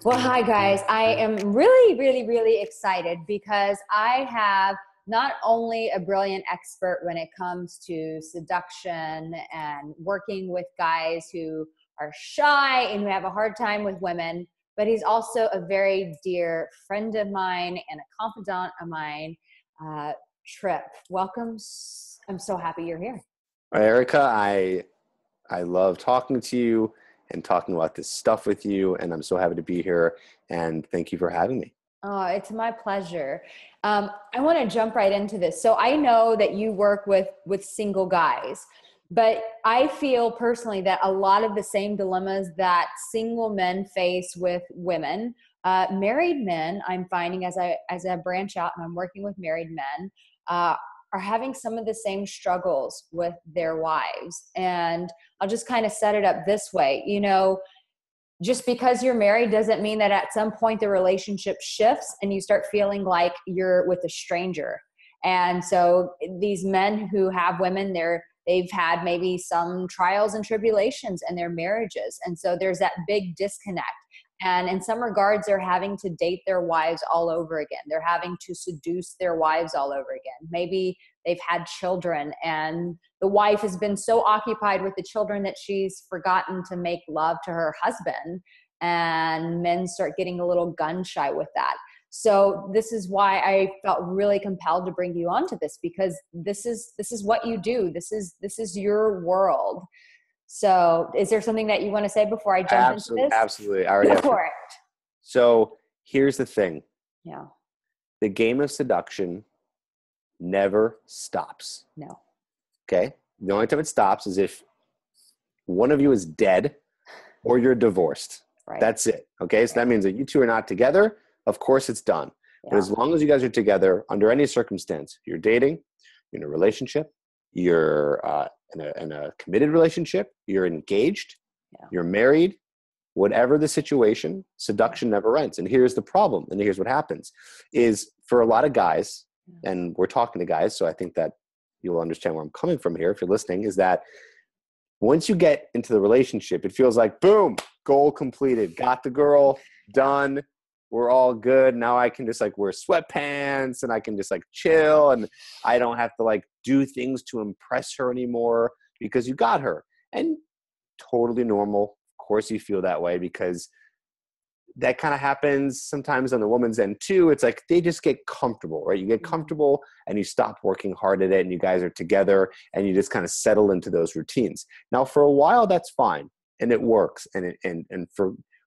Well, hi guys. I am really excited because I have not only a brilliant expert when it comes to seduction and working with guys who are shy and who have a hard time with women, but he's also a very dear friend of mine and a confidant of mine, Tripp. Welcome. I'm so happy you're here. Arica, I love talking to you and talking about this stuff with you, and I'm so happy to be here, and thank you for having me. Oh, it's my pleasure. I want to jump right into this. So I know that you work with single guys, but I feel personally that a lot of the same dilemmas that single men face with women, married men, I'm finding as I branch out and I'm working with married men, are having some of the same struggles with their wives. And I'll just kind of set it up this way. You know, just because you're married doesn't mean that at some point the relationship shifts and you start feeling like you're with a stranger. And so these men who have women, they've had maybe some trials and tribulations in their marriages. And so there's that big disconnect. And in some regards, they're having to date their wives all over again. They're having to seduce their wives all over again. Maybe they've had children and the wife has been so occupied with the children that she's forgotten to make love to her husband. And men start getting a little gun shy with that. So this is why I felt really compelled to bring you onto this, because this is what you do. This is your world. So is there something that you want to say before I jump into this? Absolutely. I already Go have for it. So here's the thing. Yeah. The game of seduction never stops. No. Okay? The only time it stops is if one of you is dead or you're divorced. Right. That's it. Okay? So that means that you two are not together. Of course it's done. Yeah. But as long as you guys are together, under any circumstance, you're dating, you're in a relationship, you're in a committed relationship, you're engaged, you're married, whatever the situation, seduction never ends. And here's the problem, and here's what happens, is for a lot of guys, and we're talking to guys, so I think that you'll understand where I'm coming from here if you're listening, is that once you get into the relationship, it feels like, boom, goal completed, got the girl, done, we're all good. Now I can just like wear sweatpants and I can just like chill and I don't have to like do things to impress her anymore because you got her. And totally normal. Of course you feel that way because that kind of happens sometimes on the woman's end too. It's like they just get comfortable, right? You get comfortable and you stop working hard at it and you guys are together and you just kind of settle into those routines. Now for a while that's fine and it works and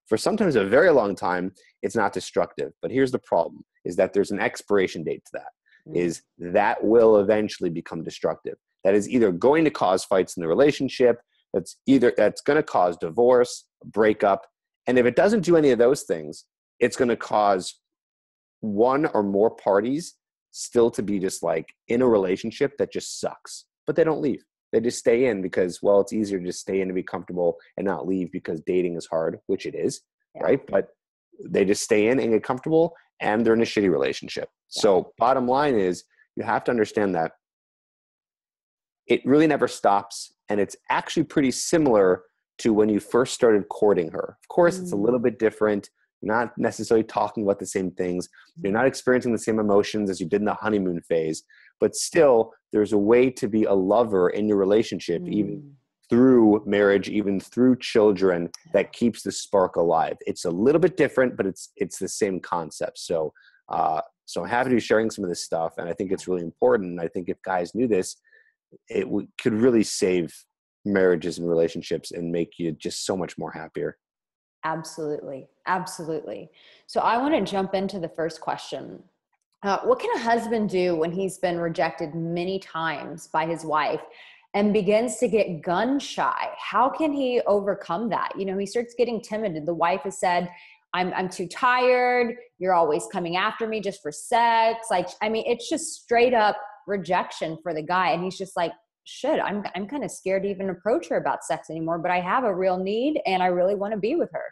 for sometimes a very long time, it's not destructive. But here's the problem, is that there's an expiration date to that, is that will eventually become destructive. That is either going to cause fights in the relationship, that's going to cause divorce, breakup. And if it doesn't do any of those things, it's going to cause one or more parties still to be just like in a relationship that just sucks, but they don't leave. They just stay in because, well, it's easier to just stay in and be comfortable and not leave because dating is hard, which it is, right? But they just stay in and get comfortable and they're in a shitty relationship. Yeah. So bottom line is you have to understand that it really never stops. And it's actually pretty similar to when you first started courting her. Of course, it's a little bit different. You're not necessarily talking about the same things. You're not experiencing the same emotions as you did in the honeymoon phase, but still there's a way to be a lover in your relationship, even through marriage, even through children, that keeps the spark alive. It's a little bit different, but it's the same concept. So I'm happy to be sharing some of this stuff. And I think it's really important. I think if guys knew this, it could really save marriages and relationships and make you just so much more happier. Absolutely. Absolutely. So I want to jump into the first question. What can a husband do when he's been rejected many times by his wife and begins to get gun shy? How can he overcome that? You know, he starts getting timid. The wife has said, I'm too tired. You're always coming after me just for sex. Like, I mean, it's just straight up rejection for the guy. And he's just like, shit, I'm kind of scared to even approach her about sex anymore, but I have a real need and I really want to be with her.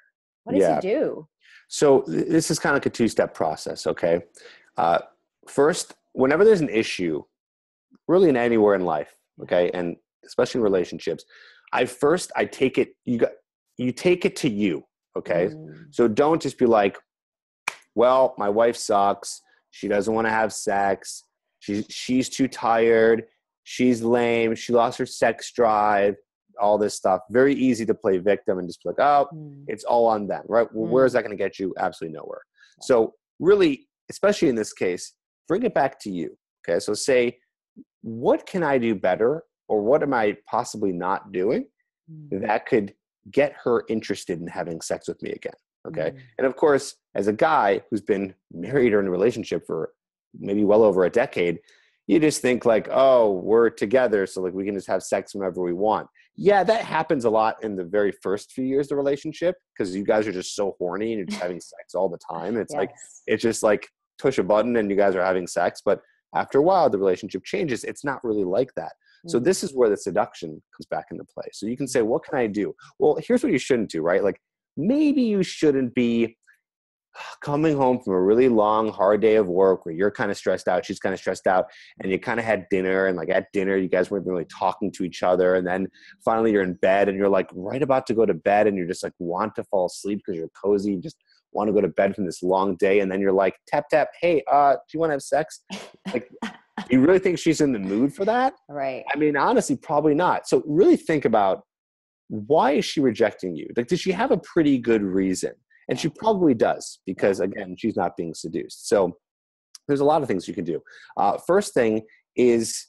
What does he do? So this is kind of like a two-step process. Okay. First, whenever there's an issue, really in anywhere in life, okay, and especially in relationships, I take it, you take it to you. Okay. So don't just be like, well, my wife sucks. She doesn't want to have sex. She's too tired. She's lame. She lost her sex drive, all this stuff. Very easy to play victim and just be like, oh, it's all on them, right? Well, where is that going to get you? Absolutely nowhere. So really, especially in this case, bring it back to you. Okay. So say, what can I do better? Or what am I possibly not doing that could get her interested in having sex with me again? Okay. And of course, as a guy who's been married or in a relationship for maybe well over a decade, you just think like, oh, we're together, so like we can just have sex whenever we want. Yeah, that happens a lot in the very first few years of the relationship because you guys are just so horny and you're just having sex all the time. It's like, it's just like push a button and you guys are having sex. But after a while, the relationship changes. It's not really like that. So this is where the seduction comes back into play. So you can say, what can I do? Well, here's what you shouldn't do, right? Like maybe you shouldn't be coming home from a really long, hard day of work where you're kind of stressed out, she's kind of stressed out, and you kind of had dinner, and like at dinner, you guys weren't really talking to each other. And then finally you're in bed and you're like right about to go to bed and you're just like want to fall asleep because you're cozy, you just want to go to bed from this long day. And then you're like, tap, tap, hey, do you want to have sex? Like, you really think she's in the mood for that? Right. I mean, honestly, probably not. So really think about, why is she rejecting you? Like, does she have a pretty good reason? And she probably does, because again, she's not being seduced. So there's a lot of things you can do. First thing is,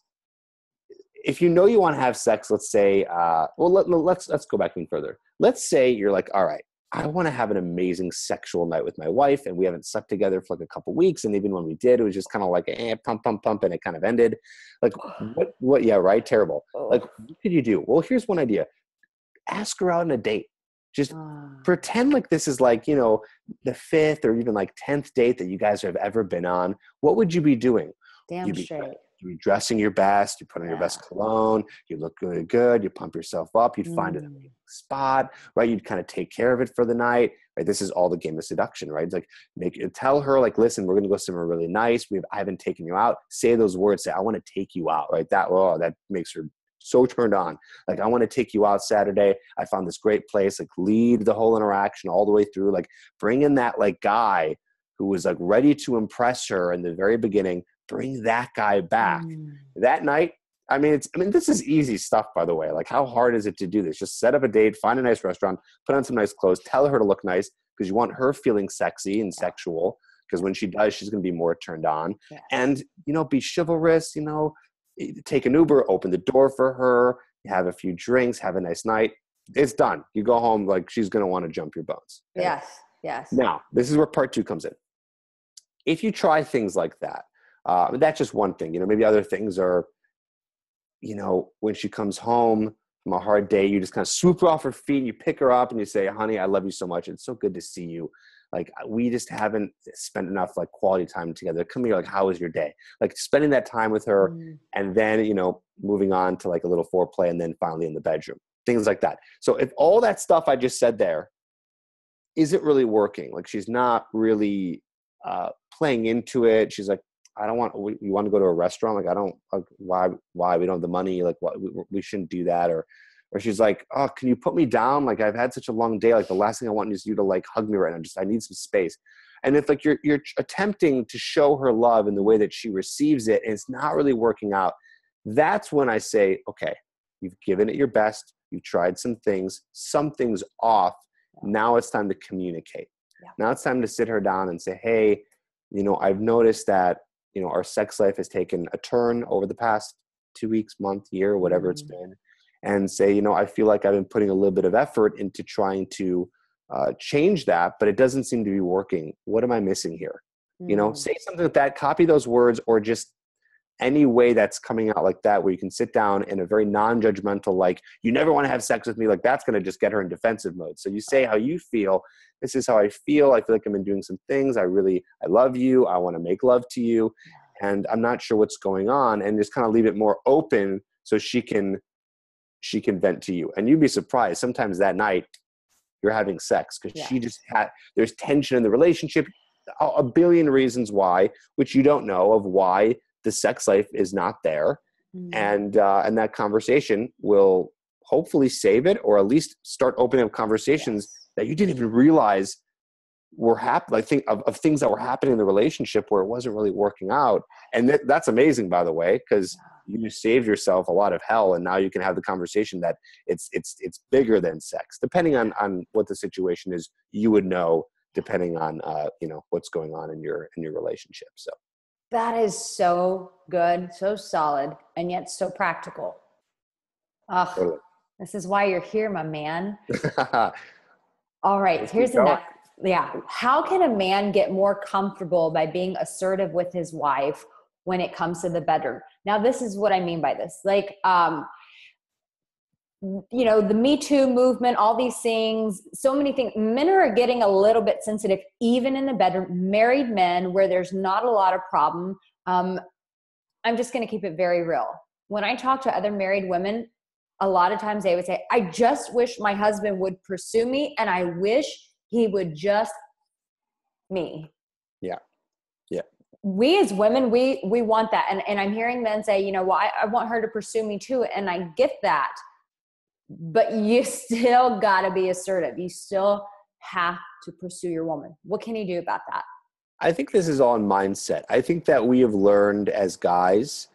if you know you want to have sex, let's say, let's go back even further. Let's say you're like, all right, I want to have an amazing sexual night with my wife, and we haven't slept together for like a couple weeks. And even when we did, it was just kind of like, pump, pump, pump, and it kind of ended. Like, what, yeah, right, terrible. Like, what could you do? Well, here's one idea. Ask her out on a date. Just pretend like this is like, you know, the 5th or even like 10th date that you guys have ever been on. What would you be doing? Damn straight. You'd be dressing your best. You put on your best cologne. You look really good. You pump yourself up. You'd find an amazing spot, right? You'd kind of take care of it for the night, right? This is all the game of seduction, right? It's like tell her like, listen, we're going to go somewhere really nice. I haven't taken you out. Say those words. Say, I want to take you out, right? That makes her so turned on. Like, I want to take you out Saturday. I found this great place. Like, lead the whole interaction all the way through. Like, bring in that like guy who was like ready to impress her in the very beginning. Bring that guy back that night. I mean, this is easy stuff, by the way. Like, how hard is it to do this? Just set up a date, find a nice restaurant, put on some nice clothes, tell her to look nice because you want her feeling sexy and sexual. Because when she does, she's going to be more turned on. And, you know, be chivalrous, you know, take an Uber, open the door for her, have a few drinks, have a nice night. It's done. You go home, like, she's going to want to jump your bones. Okay? Yes. Now, this is where part 2 comes in. If you try things like that, that's just one thing. You know, maybe other things are, you know, when she comes home from a hard day, you just kind of swoop her off her feet, you pick her up and you say, honey, I love you so much. It's so good to see you. Like, we just haven't spent enough like quality time together. Come here. Like, how was your day? Like, spending that time with her and then, you know, moving on to like a little foreplay and then finally in the bedroom, things like that. So if all that stuff I just said there isn't really working, like she's not really playing into it. She's like, you want to go to a restaurant? Like, I don't, like, why we don't have the money? Like, what, we shouldn't do that. Or she's like, oh, can you put me down? Like, I've had such a long day. Like, the last thing I want is you to like hug me right now. I need some space. And if like you're attempting to show her love in the way that she receives it, and it's not really working out, that's when I say, okay, you've given it your best. You've tried some things. Something's off. Now it's time to communicate. Now it's time to sit her down and say, hey, you know, I've noticed that, you know, our sex life has taken a turn over the past 2 weeks, month, year, whatever it's been. And say, you know, I feel like I've been putting a little bit of effort into trying to change that, but it doesn't seem to be working. What am I missing here? You know, say something like that, copy those words, or just any way that's coming out like that, where you can sit down in a very non-judgmental, like, you never want to have sex with me. Like, that's going to just get her in defensive mode. So you say how you feel. This is how I feel. I feel like I've been doing some things. I love you. I want to make love to you. And I'm not sure what's going on. And just kind of leave it more open so she can vent to you. And you'd be surprised. Sometimes that night you're having sex because she just there's tension in the relationship, a billion reasons why, which you don't know of why the sex life is not there. And that conversation will hopefully save it, or at least start opening up conversations that you didn't even realize were happening, like think of things that were happening in the relationship where it wasn't really working out. And that's amazing, by the way, because you saved yourself a lot of hell, and now you can have the conversation that it's bigger than sex. Depending on what the situation is, you would know, depending on what's going on in your relationship. So that is so good, so solid, and yet so practical. totally. This is why you're here, my man. All right, here's the next. Yeah. How can a man get more comfortable by being assertive with his wife when it comes to the bedroom? Now, this is what I mean by this. Like, the Me Too movement, all these things, so many things. Men are getting a little bit sensitive, even in the bedroom. Married men, where there's not a lot of problem. I'm just going to keep it very real. When I talk to other married women, a lot of times they would say, I just wish my husband would pursue me, and I wish he would just me. Yeah. Yeah. We as women, we want that. And I'm hearing men say, I want her to pursue me too. And I get that, but you still got to be assertive. You still have to pursue your woman. What can you do about that? I think this is all in mindset. I think that we have learned as guys,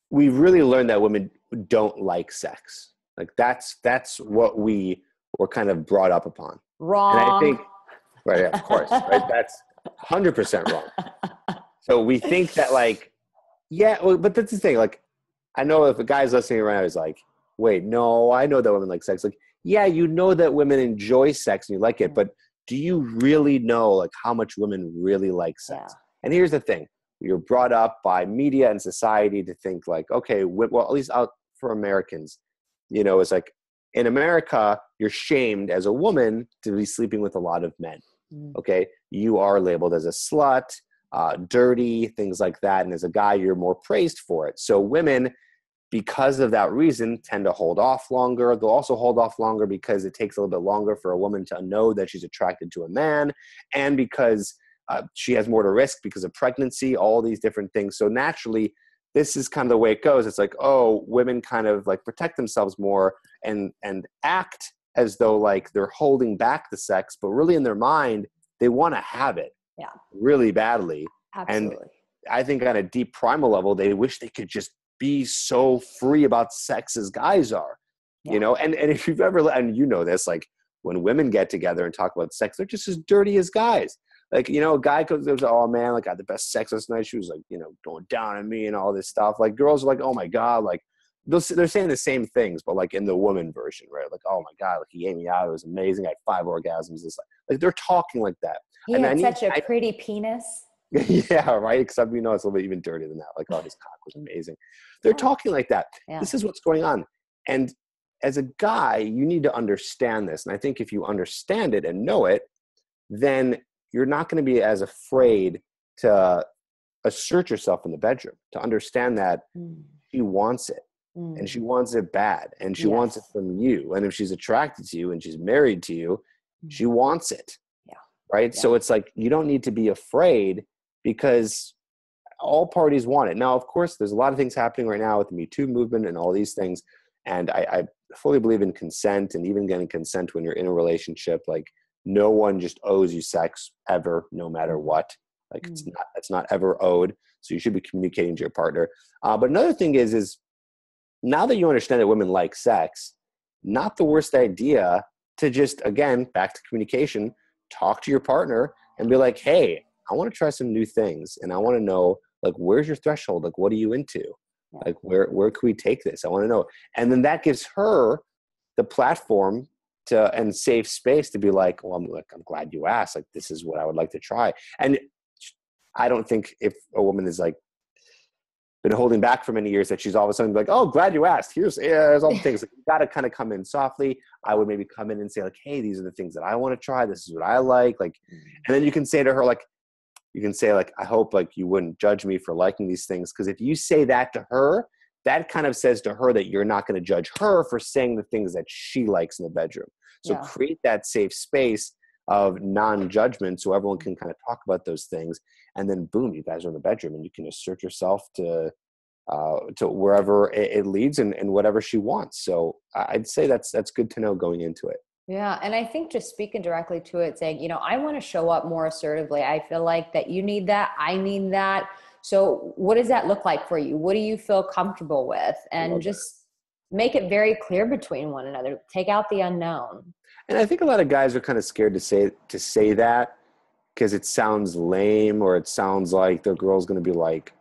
we've really learned that women don't like sex. Like that's what we were kind of brought up upon. Wrong. And I think, right, of course, right? That's 100% wrong. So we think that but that's the thing. Like, I know if a guy's listening right now, he's like, wait, no, I know that women like sex. Like, yeah, you know that women enjoy sex and you like it, but do you really know like how much women really like sex? Yeah. And here's the thing. You're brought up by media and society to think like, okay, well, at least out for Americans, it's like in America, you're shamed as a woman to be sleeping with a lot of men. Okay. You are labeled as a slut, dirty, things like that. And as a guy, you're more praised for it. So women, because of that reason, tend to hold off longer. They'll also hold off longer because it takes a little bit longer for a woman to know that she's attracted to a man, and because she has more to risk because of pregnancy, all these different things. So naturally, this is kind of the way it goes. It's like, oh, women kind of like protect themselves more and act as though like they're holding back the sex, but really in their mind, they want to have it really badly. Absolutely. And I think on a deep primal level, they wish they could just be so free about sex as guys are, and if you've ever, and this, like when women get together and talk about sex, they're just as dirty as guys. Like, a guy goes, oh man, like I had the best sex last night. She was like, going down on me and all this stuff. Like girls are like, oh my God, like they're saying the same things, but like in the woman version, right? Like, oh my God, like he ate me out. It was amazing. I had 5 orgasms. Like they're talking like that. He had such a pretty penis. Yeah, right. Except it's a little bit even dirtier than that. Like, oh, his cock was amazing. They're talking like that. Yeah. This is what's going on. And as a guy, you need to understand this. And I think if you understand it and know it, then you're not going to be as afraid to assert yourself in the bedroom, to understand that she wants it and she wants it bad and she wants it from you. And if she's attracted to you and she's married to you, she wants it. Yeah. Right. Yeah. So it's like, you don't need to be afraid because all parties want it. Now, of course, there's a lot of things happening right now with the Me Too movement and all these things. And I fully believe in consent, and even getting consent when you're in a relationship. Like, no one just owes you sex ever, no matter what. Like it's not ever owed. So you should be communicating to your partner. But another thing is now that you understand that women like sex, not the worst idea to just, again, back to communication, talk to your partner and be like, hey, I want to try some new things. And I want to know, like, where's your threshold? Like, what are you into? Like, where can we take this? I want to know. And then that gives her the platform and safe space to be like, well, I'm glad you asked. Like, this is what I would like to try. And I don't think if a woman is like been holding back for many years that she's all of a sudden like, oh, glad you asked. Here's all the things. Like, you got to kind of come in softly. I would maybe come in and say like, hey, these are the things that I want to try. This is what I like. Like, and then you can say to her, like, I hope like you wouldn't judge me for liking these things. Because if you say that to her, that kind of says to her that you're not going to judge her for saying the things that she likes in the bedroom. So create that safe space of non-judgment so everyone can kind of talk about those things. And then boom, you guys are in the bedroom and you can assert yourself to wherever it leads and whatever she wants. So I'd say that's good to know going into it. Yeah. And I think just speaking directly to it, saying, you know, I want to show up more assertively. I feel like that you need that. I need that. So what does that look like for you? What do you feel comfortable with? I And love that. just make it very clear between one another. Take out the unknown. And I think a lot of guys are kind of scared to say that because it sounds lame, or it sounds like their girl's going to be like,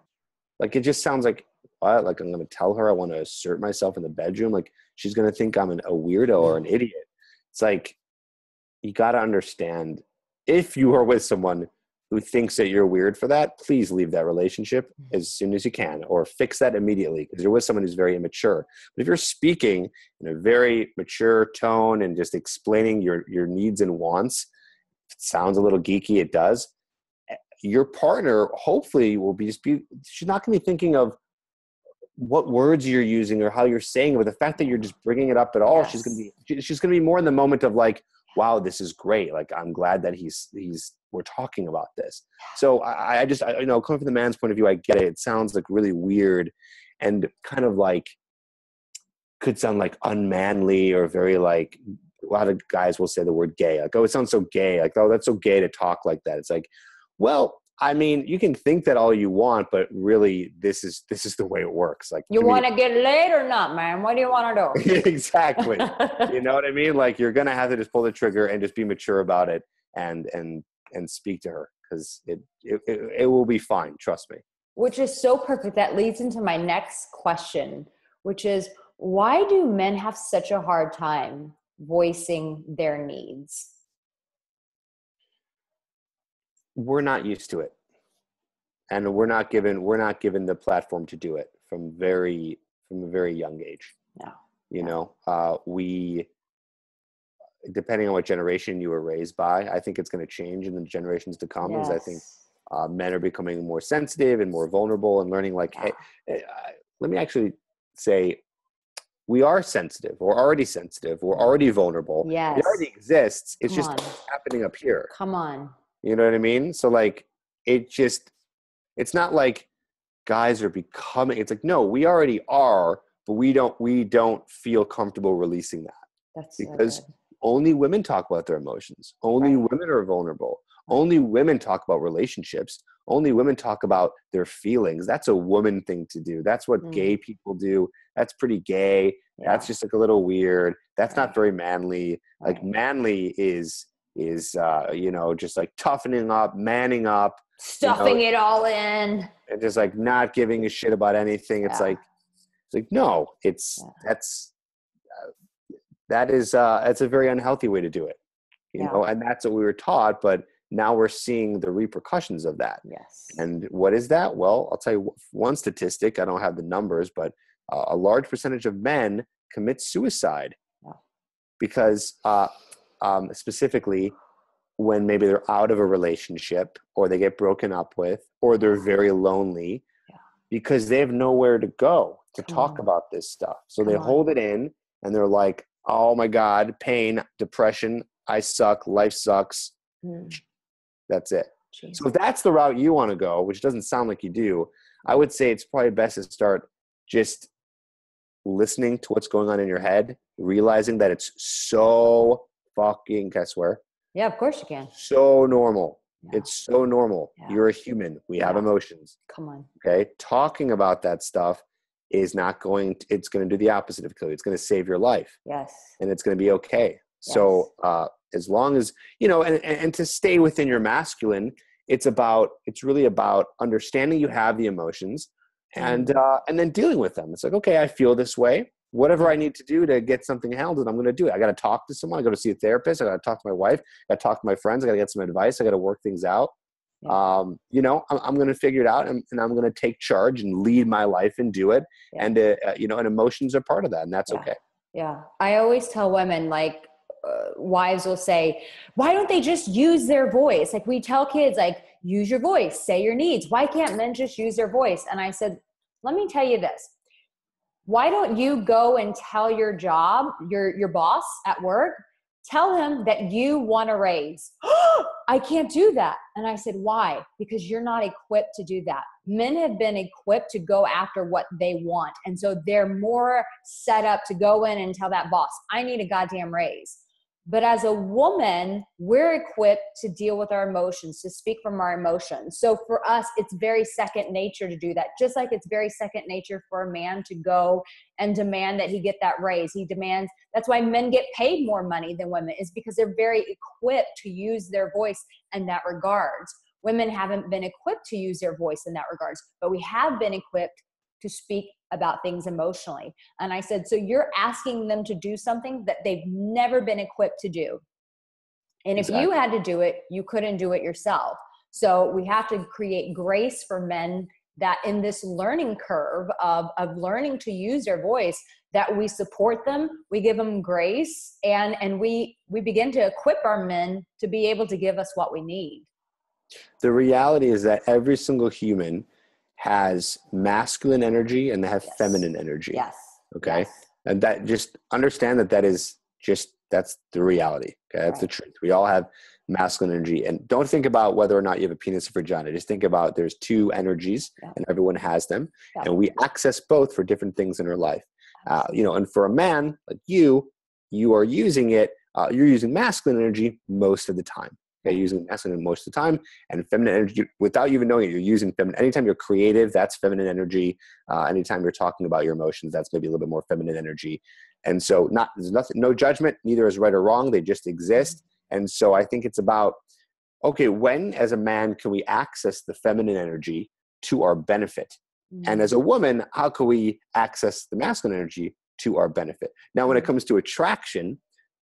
it just sounds like, what? Like I'm going to tell her I want to assert myself in the bedroom. Like she's going to think I'm a weirdo or an idiot. It's like, you got to understand, if you are with someone who thinks that you're weird for that, please leave that relationship as soon as you can, or fix that immediately, because you're with someone who's very immature. But if you're speaking in a very mature tone and just explaining your needs and wants, if it sounds a little geeky, it does. Your partner hopefully will be she's not going to be thinking of what words you're using or how you're saying it, but the fact that you're just bringing it up at all, Yes. she's going to be more in the moment of like, wow, this is great. Like, I'm glad that we're talking about this. So I you know, coming from the man's point of view, I get it. It sounds like really weird and kind of like, could sound like unmanly or very like, a lot of guys will say the word gay. Like, oh, it sounds so gay. Like, oh, that's so gay to talk like that. It's like, well, I mean, you can think that all you want, but really this is the way it works. Like, You want to get laid or not, man? What do you want to do? exactly. You know what I mean? Like, you're going to have to just pull the trigger and just be mature about it and speak to her, because it will be fine. Trust me. Which is so perfect. That leads into my next question, which is, why do men have such a hard time voicing their needs? We're not used to it. And we're not given the platform to do it from a very young age. Yeah. You know, we, depending on what generation you were raised by, I think it's going to change in the generations to come. Yes. As I think men are becoming more sensitive and more vulnerable and learning like, hey, let me actually say, we are sensitive. We're already sensitive. We're already vulnerable. Yes. It already exists. It's Come just on. happening up here. Come on. You know what I mean? So like, it's not like guys are becoming, it's like, no, we already are, but we don't feel comfortable releasing that. That's because so good. only women talk about their emotions. Only Right. women are vulnerable. Only women talk about relationships. Only women talk about their feelings. That's a woman thing to do. That's what gay people do. That's pretty gay. Yeah. That's just like a little weird. That's Right. not very manly. Like, Right. manly is you know, just like toughening up, manning up, Stuffing it all in. and just like not giving a shit about anything. It's like no, that's a very unhealthy way to do it, you know, and that's what we were taught, but now we're seeing the repercussions of that. Yes. And what is that? Well, I'll tell you one statistic. I don't have the numbers, but a large percentage of men commit suicide because specifically when maybe they're out of a relationship, or they get broken up with, or they're very lonely because they have nowhere to go to talk about this stuff. So they hold it in, and they're like, oh my God, pain, depression, I suck, life sucks. That's it. Jeez. So if that's the route you want to go, which doesn't sound like you do, I would say it's probably best to start just listening to what's going on in your head, realizing that it's so fucking, can I swear? Yeah, of course you can. So normal. Yeah. It's so normal. Yeah. You're a human. We have emotions. Come on. Okay. Talking about that stuff is not going to, it's going to do the opposite of kill you. It's going to save your life. Yes. And it's going to be okay. Yes. So as long as, you know, and to stay within your masculine, it's really about understanding you have the emotions and then dealing with them. It's like, okay, I feel this way. Whatever I need to do to get something handled, I'm going to do it. I got to talk to someone. I got to see a therapist. I got to talk to my wife. I got to talk to my friends. I got to get some advice. I got to work things out. Yeah. You know, I'm going to figure it out, and I'm going to take charge and lead my life and do it. Yeah. And, you know, and emotions are part of that, and that's okay. Yeah. I always tell women, like, wives will say, why don't they just use their voice? Like, we tell kids, like, use your voice, say your needs. Why can't men just use their voice? And I said, let me tell you this. Why don't you go and tell your boss at work, tell him that you want a raise. I can't do that. And I said, why? Because you're not equipped to do that. Men have been equipped to go after what they want. And so they're more set up to go in and tell that boss, I need a goddamn raise. But as a woman, we're equipped to deal with our emotions, to speak from our emotions. So for us, it's very second nature to do that. Just like it's very second nature for a man to go and demand that he get that raise. He demands, that's why men get paid more money than women, is because they're very equipped to use their voice in that regards. Women haven't been equipped to use their voice in that regards, but we have been equipped to speak about things emotionally. And I said, so you're asking them to do something that they've never been equipped to do. And if you had to do it, you couldn't do it yourself. So we have to create grace for men that in this learning curve of learning to use their voice, that we support them, we give them grace, and we begin to equip our men to be able to give us what we need. The reality is that every single human has masculine energy and they have feminine energy. Yes. Okay. Yes. And that, just understand that's the reality. Okay. That's the truth. We all have masculine energy, and don't think about whether or not you have a penis or vagina. Just think about there's two energies and everyone has them, and we access both for different things in our life. And for a man like you are using it, you're using masculine energy most of the time. Okay, using masculine most of the time, and feminine energy without you even knowing it. You're using feminine. Anytime you're creative, that's feminine energy. Anytime you're talking about your emotions, that's maybe a little bit more feminine energy. And so, there's nothing, no judgment. Neither is right or wrong. They just exist. And so, I think it's about, okay, when as a man can we access the feminine energy to our benefit, and as a woman, how can we access the masculine energy to our benefit? Now, when it comes to attraction,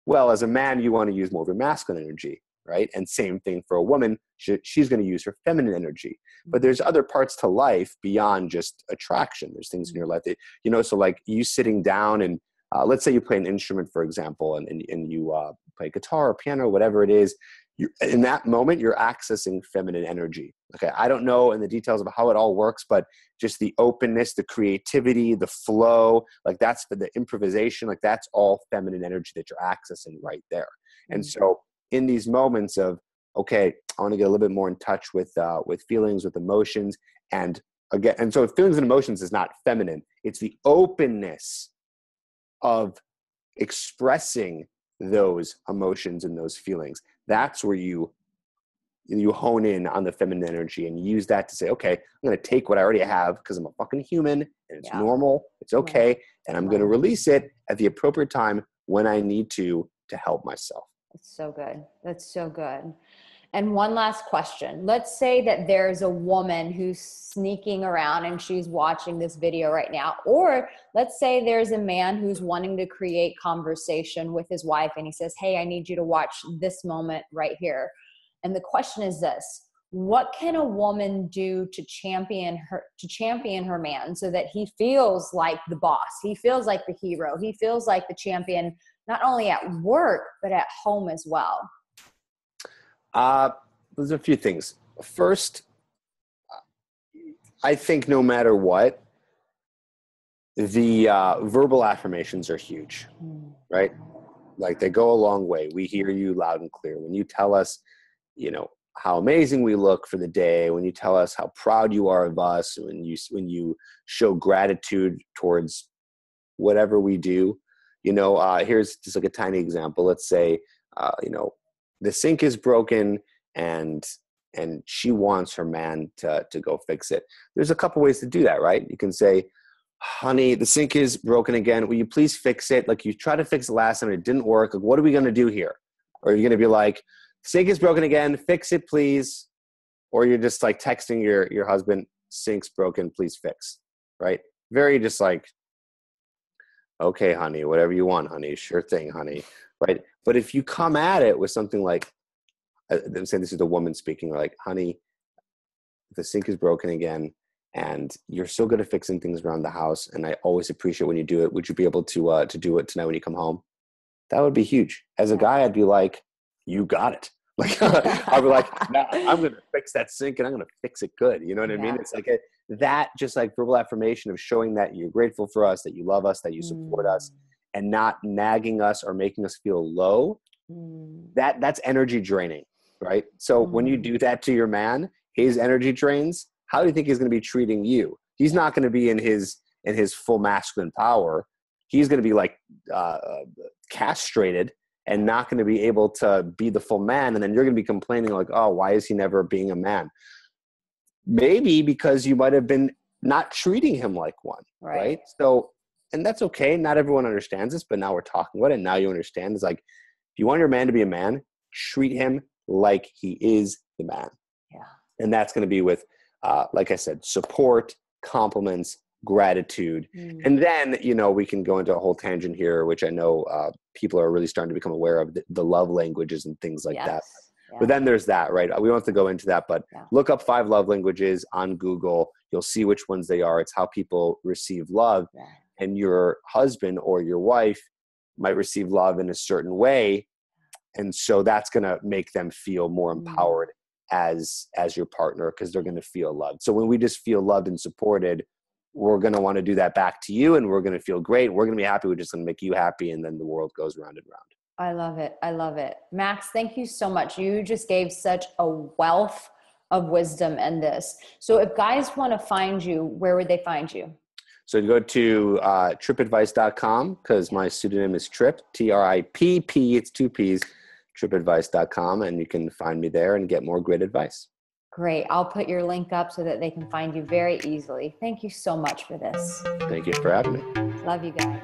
well, as a man, you want to use more of your masculine energy. Right. And same thing for a woman. She's going to use her feminine energy. But there's other parts to life beyond just attraction. There's things in your life that, so like you sitting down and let's say you play an instrument, for example, and you play guitar or piano, whatever it is. In that moment, you're accessing feminine energy. Okay. I don't know in the details of how it all works, but just the openness, the creativity, the flow, like that's the improvisation, like that's all feminine energy that you're accessing right there. And so, in these moments of, okay, I want to get a little bit more in touch with feelings, with emotions. And so feelings and emotions is not feminine. It's the openness of expressing those emotions and those feelings. That's where you hone in on the feminine energy and use that to say, okay, I'm going to take what I already have because I'm a fucking human and it's normal. It's okay. And I'm going to release it at the appropriate time when I need to help myself. That's so good. That's so good. And one last question. Let's say that there's a woman who's sneaking around and she's watching this video right now. Or let's say there's a man who's wanting to create conversation with his wife and he says, hey, I need you to watch this moment right here. And the question is this: what can a woman do to champion her man so that he feels like the boss? He feels like the hero. He feels like the champion, not only at work, but at home as well. There's a few things. First, I think no matter what, the verbal affirmations are huge, right? Like they go a long way. We hear you loud and clear. When you tell us, how amazing we look for the day, when you tell us how proud you are of us, when you show gratitude towards whatever we do, here's just like a tiny example. Let's say, the sink is broken and she wants her man to go fix it. There's a couple ways to do that, right? You can say, honey, the sink is broken again. Will you please fix it? Like you tried to fix it last time, it didn't work. Like, what are we going to do here? Or you're going to be like, sink is broken again. Fix it, please. Or you're just like texting your husband, sink's broken, please fix, right? Very just like, okay, honey, whatever you want, honey. Sure thing, honey. Right. But if you come at it with something like, I'm saying this is the woman speaking, like, honey, the sink is broken again and you're so good at fixing things around the house. And I always appreciate when you do it. Would you be able to do it tonight when you come home? That would be huge. As a guy, I'd be like, you got it. Like, I'd be like, no, I'm going to fix that sink and I'm going to fix it good. You know what I mean? It's like that just like verbal affirmation of showing that you're grateful for us, that you love us, that you support us, and not nagging us or making us feel low. That's energy draining, right? So when you do that to your man, his energy drains. How do you think he's going to be treating you? He's not going to be in his full masculine power. He's going to be like castrated and not going to be able to be the full man. And then you're going to be complaining like, oh, why is he never being a man? Maybe because you might have been not treating him like one, right? So, and that's okay. Not everyone understands this, but now we're talking about it. And now you understand. It's like, if you want your man to be a man, treat him like he is the man. Yeah. And that's going to be with, like I said, support, compliments, gratitude. And then, you know, we can go into a whole tangent here, which I know people are really starting to become aware of, the love languages and things like that. Yeah. But then there's that, right? We don't have to go into that, but look up 5 love languages on Google. You'll see which ones they are. It's how people receive love. Yeah. And your husband or your wife might receive love in a certain way. And so that's going to make them feel more empowered as your partner, because they're going to feel loved. So when we just feel loved and supported, we're going to want to do that back to you, and we're going to feel great. We're going to be happy. We're just going to make you happy. And then the world goes round and round. I love it. I love it. Max, thank you so much. You just gave such a wealth of wisdom in this. So if guys want to find you, where would they find you? So you go to trippadvice.com, because my pseudonym is Tripp, T-R-I-P-P, it's 2 P's, trippadvice.com, and you can find me there and get more great advice. Great. I'll put your link up so that they can find you very easily. Thank you so much for this. Thank you for having me. Love you guys.